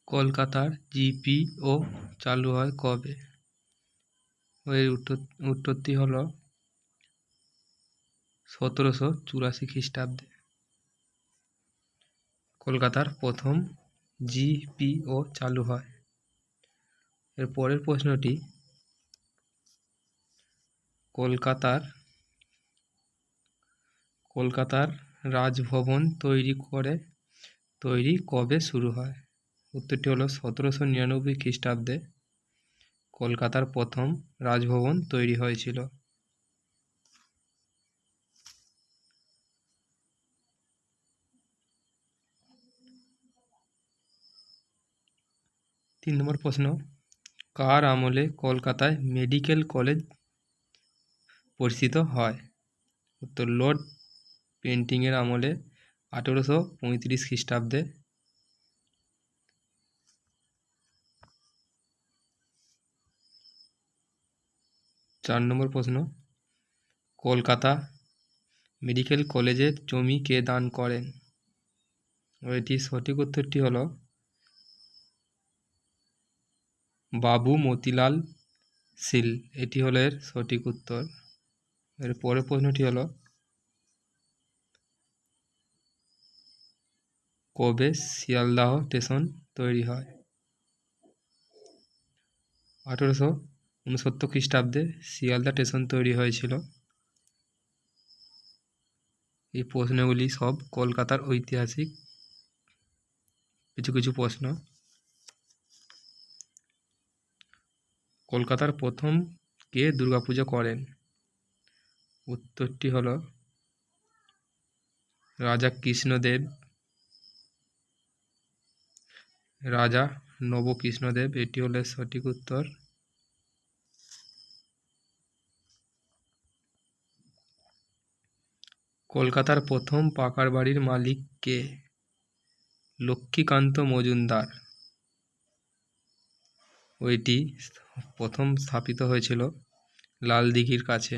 কলকাতার জিপিও চালু হয় কবে? এর উত্তরটি হলো 1784 খ্রিস্টাব্দে। কলকাতার প্রথম জিপিও চালু হয়। এর পরের প্রশ্নটি, কলকাতার রাজভবন তৈরি কবে শুরু হয়? উত্তরটি হলো 1799 খ্রিস্টাব্দে কলকাতার প্রথম রাজভবন তৈরি হয়েছিল। 3 নম্বর প্রশ্ন, কার আমলে কলকাতায় মেডিকেল কলেজ প্রতিষ্ঠিত হয়? উত্তর লর্ড বেন্টিংয়ের আমলে 1835 খ্রিস্টাব্দে। 4 নম্বর প্রশ্ন, কলকাতা মেডিকেল কলেজের জমি কে দান করেন? এটির সঠিক উত্তরটি হলো বাবু মতিলাল শীল। এটি হলো এর সঠিক উত্তর। এর পরের প্রশ্নটি হলো, কবে শিয়ালদাহ স্টেশন তৈরি হয়? 1869 খ্রিস্টাব্দে শিয়ালদা স্টেশন তৈরি হয়েছিল। এই প্রশ্নগুলি সব কলকাতার ঐতিহাসিক কিছু প্রশ্ন। কলকাতার প্রথম কে দুর্গাপুজো করেন? উত্তরটি হলো রাজা নবকৃষ্ণদেব। এটি হলো সঠিক উত্তর। কলকাতার প্রথম পাকার বাড়ির মালিক কে? লক্ষ্মীকান্ত মজুমদার। ওইটি প্রথম স্থাপিত হয়েছিল লালদিঘির কাছে।